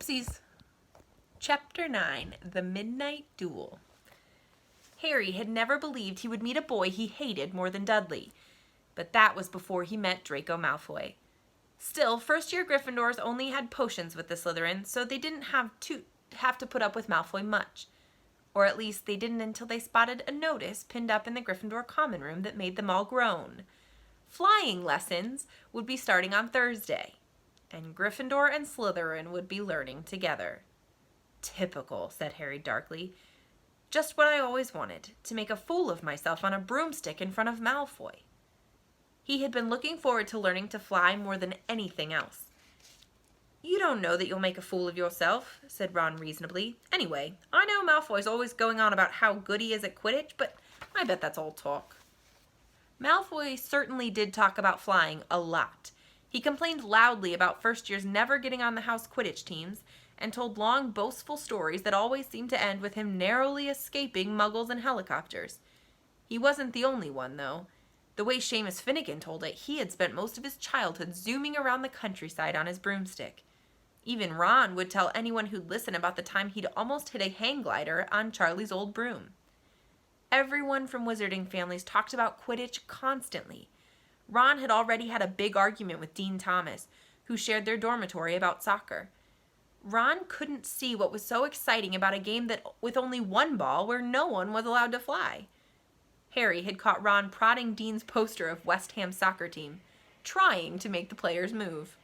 Whoopsies. Chapter 9, The Midnight Duel. Harry had never believed he would meet a boy he hated more than Dudley, but that was before he met Draco Malfoy. Still, first-year Gryffindors only had potions with the Slytherin, so they didn't have to put up with Malfoy much. Or at least they didn't until they spotted a notice pinned up in the Gryffindor common room that made them all groan. Flying lessons would be starting on Thursday, and Gryffindor and Slytherin would be learning together. Typical, said Harry darkly. Just what I always wanted, to make a fool of myself on a broomstick in front of Malfoy. He had been looking forward to learning to fly more than anything else. You don't know that you'll make a fool of yourself, said Ron reasonably. Anyway, I know Malfoy's always going on about how good he is at Quidditch, but I bet that's all talk. Malfoy certainly did talk about flying a lot. He complained loudly about first years never getting on the house Quidditch teams, and told long, boastful stories that always seemed to end with him narrowly escaping muggles and helicopters. He wasn't the only one, though. The way Seamus Finnegan told it, he had spent most of his childhood zooming around the countryside on his broomstick. Even Ron would tell anyone who'd listen about the time he'd almost hit a hang glider on Charlie's old broom. Everyone from Wizarding families talked about Quidditch constantly. Ron had already had a big argument with Dean Thomas, who shared their dormitory, about soccer. Ron couldn't see what was so exciting about a game that with only one ball where no one was allowed to fly. Harry had caught Ron prodding Dean's poster of West Ham's soccer team, trying to make the players move.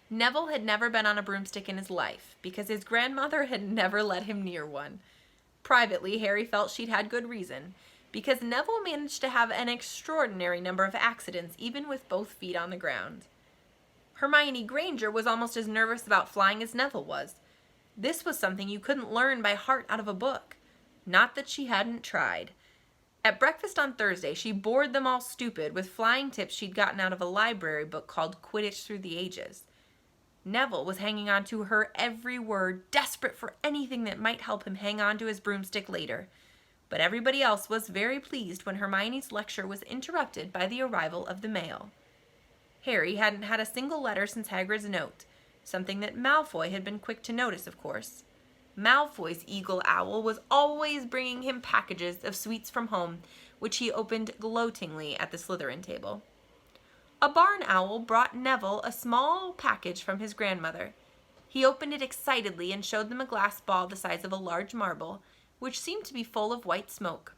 Neville had never been on a broomstick in his life, because his grandmother had never let him near one. Privately, Harry felt she'd had good reason, because Neville managed to have an extraordinary number of accidents even with both feet on the ground. Hermione Granger was almost as nervous about flying as Neville was. This was something you couldn't learn by heart out of a book. Not that she hadn't tried. At breakfast on Thursday, she bored them all stupid with flying tips she'd gotten out of a library book called Quidditch Through the Ages. Neville was hanging on to her every word, desperate for anything that might help him hang on to his broomstick later. But everybody else was very pleased when Hermione's lecture was interrupted by the arrival of the mail. Harry hadn't had a single letter since Hagrid's note, something that Malfoy had been quick to notice, of course. Malfoy's eagle owl was always bringing him packages of sweets from home, which he opened gloatingly at the Slytherin table. A barn owl brought Neville a small package from his grandmother. He opened it excitedly and showed them a glass ball the size of a large marble, which seemed to be full of white smoke.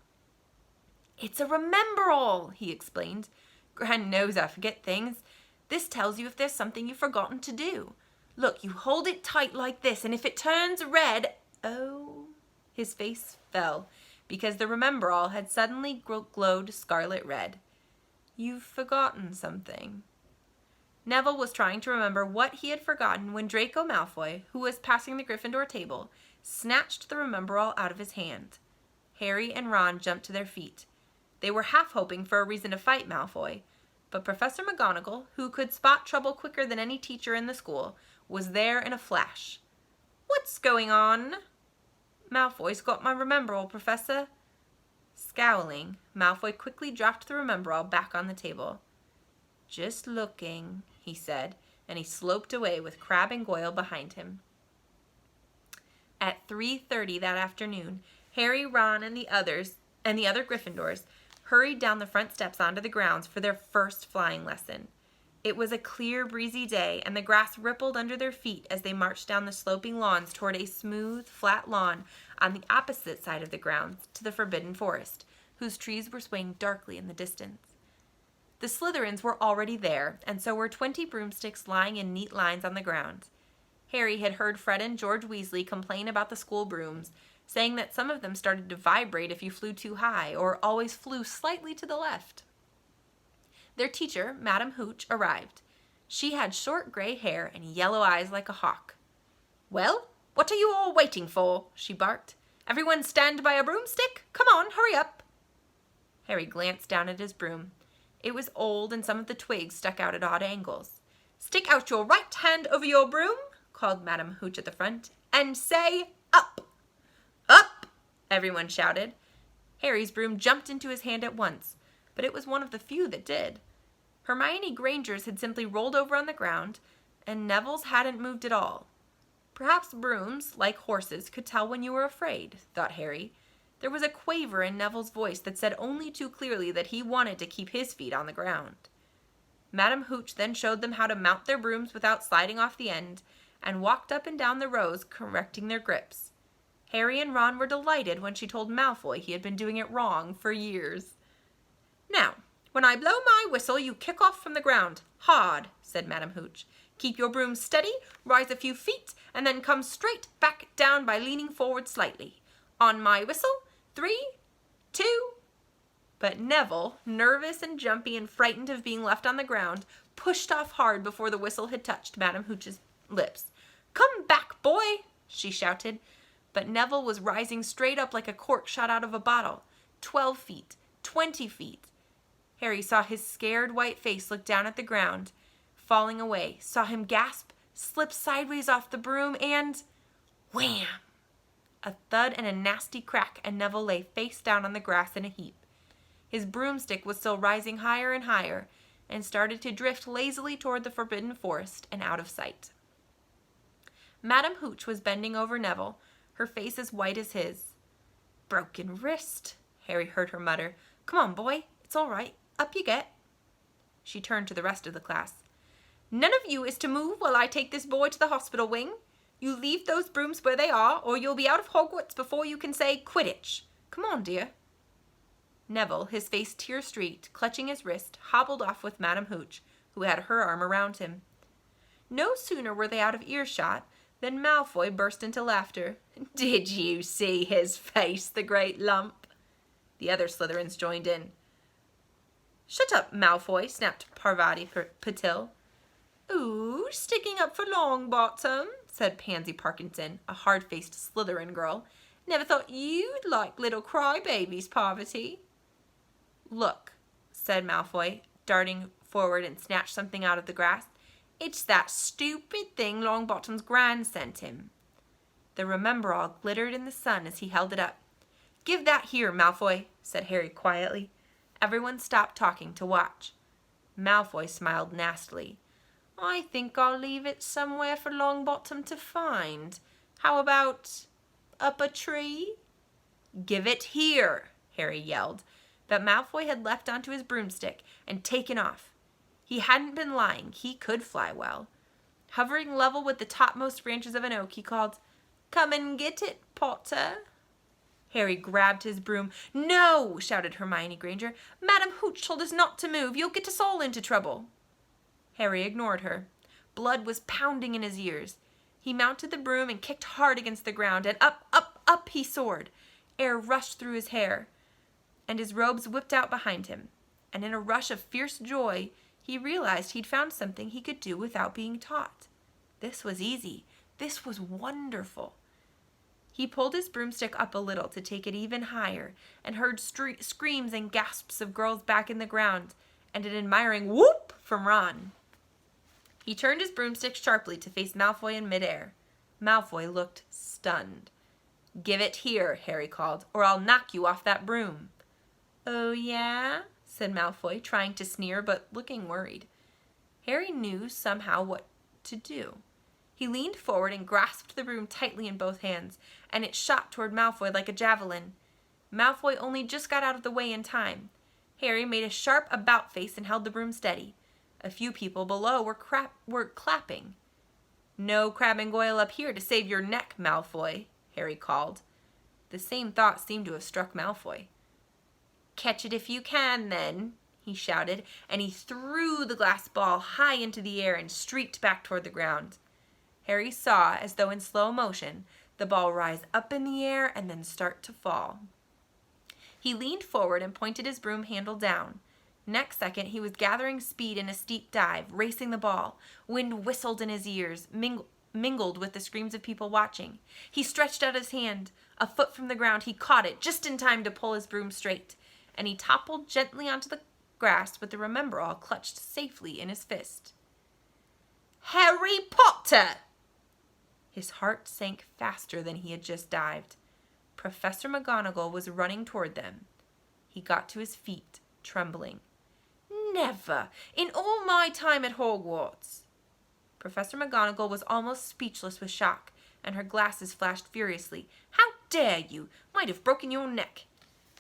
"It's a Remembrall," he explained. "Gran knows I forget things. This tells you if there's something you've forgotten to do. Look, you hold it tight like this, and if it turns red—" Oh, his face fell, because the Remembrall had suddenly glowed scarlet red. "You've forgotten something." Neville was trying to remember what he had forgotten when Draco Malfoy, who was passing the Gryffindor table, snatched the Remembrall out of his hand. Harry and Ron jumped to their feet. They were half hoping for a reason to fight Malfoy, but Professor McGonagall, who could spot trouble quicker than any teacher in the school, was there in a flash. "What's going on?" "Malfoy's got my Remembrall, Professor." Scowling, Malfoy quickly dropped the Remembrall back on the table. "Just looking," he said, and he sloped away with Crabbe and Goyle behind him. At 3:30 that afternoon, Harry, Ron, and the other Gryffindors hurried down the front steps onto the grounds for their first flying lesson. It was a clear, breezy day, and the grass rippled under their feet as they marched down the sloping lawns toward a smooth, flat lawn on the opposite side of the grounds to the Forbidden Forest, whose trees were swaying darkly in the distance. The Slytherins were already there, and so were 20 broomsticks lying in neat lines on the ground. Harry had heard Fred and George Weasley complain about the school brooms, saying that some of them started to vibrate if you flew too high, or always flew slightly to the left. Their teacher, Madam Hooch, arrived. She had short gray hair and yellow eyes like a hawk. "Well, what are you all waiting for?" she barked. "Everyone stand by a broomstick? Come on, hurry up." Harry glanced down at his broom. It was old, and some of the twigs stuck out at odd angles. "Stick out your right hand over your broom," called Madam Hooch at the front, "and say, 'Up!'" "Up!" everyone shouted. Harry's broom jumped into his hand at once, but it was one of the few that did. Hermione Granger's had simply rolled over on the ground, and Neville's hadn't moved at all. Perhaps brooms, like horses, could tell when you were afraid, thought Harry. There was a quaver in Neville's voice that said only too clearly that he wanted to keep his feet on the ground. Madam Hooch then showed them how to mount their brooms without sliding off the end, and walked up and down the rows, correcting their grips. Harry and Ron were delighted when she told Malfoy he had been doing it wrong for years. "Now, when I blow my whistle, you kick off from the ground, hard," said Madam Hooch. "Keep your broom steady, rise a few feet, and then come straight back down by leaning forward slightly. On my whistle, 3, 2... But Neville, nervous and jumpy and frightened of being left on the ground, pushed off hard before the whistle had touched Madam Hooch's lips. "Come back, boy!" she shouted. But Neville was rising straight up like a cork shot out of a bottle. 12 feet, 20 feet. Harry saw his scared white face look down at the ground, falling away, saw him gasp, slip sideways off the broom, and wham! A thud and a nasty crack, and Neville lay face down on the grass in a heap. His broomstick was still rising higher and higher, and started to drift lazily toward the Forbidden Forest and out of sight. Madam Hooch was bending over Neville, her face as white as his. "Broken wrist," Harry heard her mutter. "Come on, boy, it's all right. Up you get." She turned to the rest of the class. "None of you is to move while I take this boy to the hospital wing. You leave those brooms where they are, or you'll be out of Hogwarts before you can say Quidditch. Come on, dear." Neville, his face tear-streaked, clutching his wrist, hobbled off with Madam Hooch, who had her arm around him. No sooner were they out of earshot than Malfoy burst into laughter. "Did you see his face, the great lump?" The other Slytherins joined in. "Shut up, Malfoy," snapped Parvati Patil. "Ooh, sticking up for Longbottom," said Pansy Parkinson, a hard-faced Slytherin girl. "Never thought you'd like little crybabies, Parvati." "Look," said Malfoy, darting forward and snatched something out of the grass. "It's that stupid thing Longbottom's gran sent him." The Remember-All glittered in the sun as he held it up. "Give that here, Malfoy," said Harry quietly. Everyone stopped talking to watch. Malfoy smiled nastily. "I think I'll leave it somewhere for Longbottom to find. How about up a tree?" "Give it here," Harry yelled, but Malfoy had leapt onto his broomstick and taken off. He hadn't been lying. He could fly well. Hovering level with the topmost branches of an oak, he called, "Come and get it, Potter." Harry grabbed his broom. "No!" shouted Hermione Granger. "Madam Hooch told us not to move. You'll get us all into trouble." Harry ignored her. Blood was pounding in his ears. He mounted the broom and kicked hard against the ground, and up, up, up he soared. Air rushed through his hair, and his robes whipped out behind him. And in a rush of fierce joy, he realized he'd found something he could do without being taught. This was easy. This was wonderful. He pulled his broomstick up a little to take it even higher, and heard screams and gasps of girls back in the ground, and an admiring whoop from Ron. He turned his broomstick sharply to face Malfoy in midair. Malfoy looked stunned. "Give it here," Harry called, "or I'll knock you off that broom." "Oh, yeah?" said Malfoy, trying to sneer, but looking worried. Harry knew somehow what to do. He leaned forward and grasped the broom tightly in both hands, and it shot toward Malfoy like a javelin. Malfoy only just got out of the way in time. Harry made a sharp about-face and held the broom steady. A few people below were clapping. "No Crabbe and Goyle up here to save your neck, Malfoy," Harry called. The same thought seemed to have struck Malfoy. "Catch it if you can, then," he shouted, and he threw the glass ball high into the air and streaked back toward the ground. Harry saw, as though in slow motion, the ball rise up in the air and then start to fall. He leaned forward and pointed his broom handle down. Next second, he was gathering speed in a steep dive, racing the ball. Wind whistled in his ears, mingled with the screams of people watching. He stretched out his hand. A foot from the ground, he caught it just in time to pull his broom straight, and he toppled gently onto the grass with the Remember-All clutched safely in his fist. "Harry Potter!" His heart sank faster than he had just dived. Professor McGonagall was running toward them. He got to his feet, trembling. "Never, in all my time at Hogwarts!" Professor McGonagall was almost speechless with shock, and her glasses flashed furiously. "How dare you? Might have broken your neck."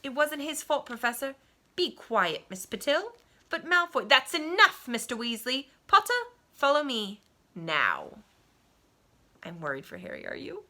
"It wasn't his fault, Professor." "Be quiet, Miss Patil." "But Malfoy—" "That's enough, Mr. Weasley. Potter, follow me now." I'm worried for Harry, are you?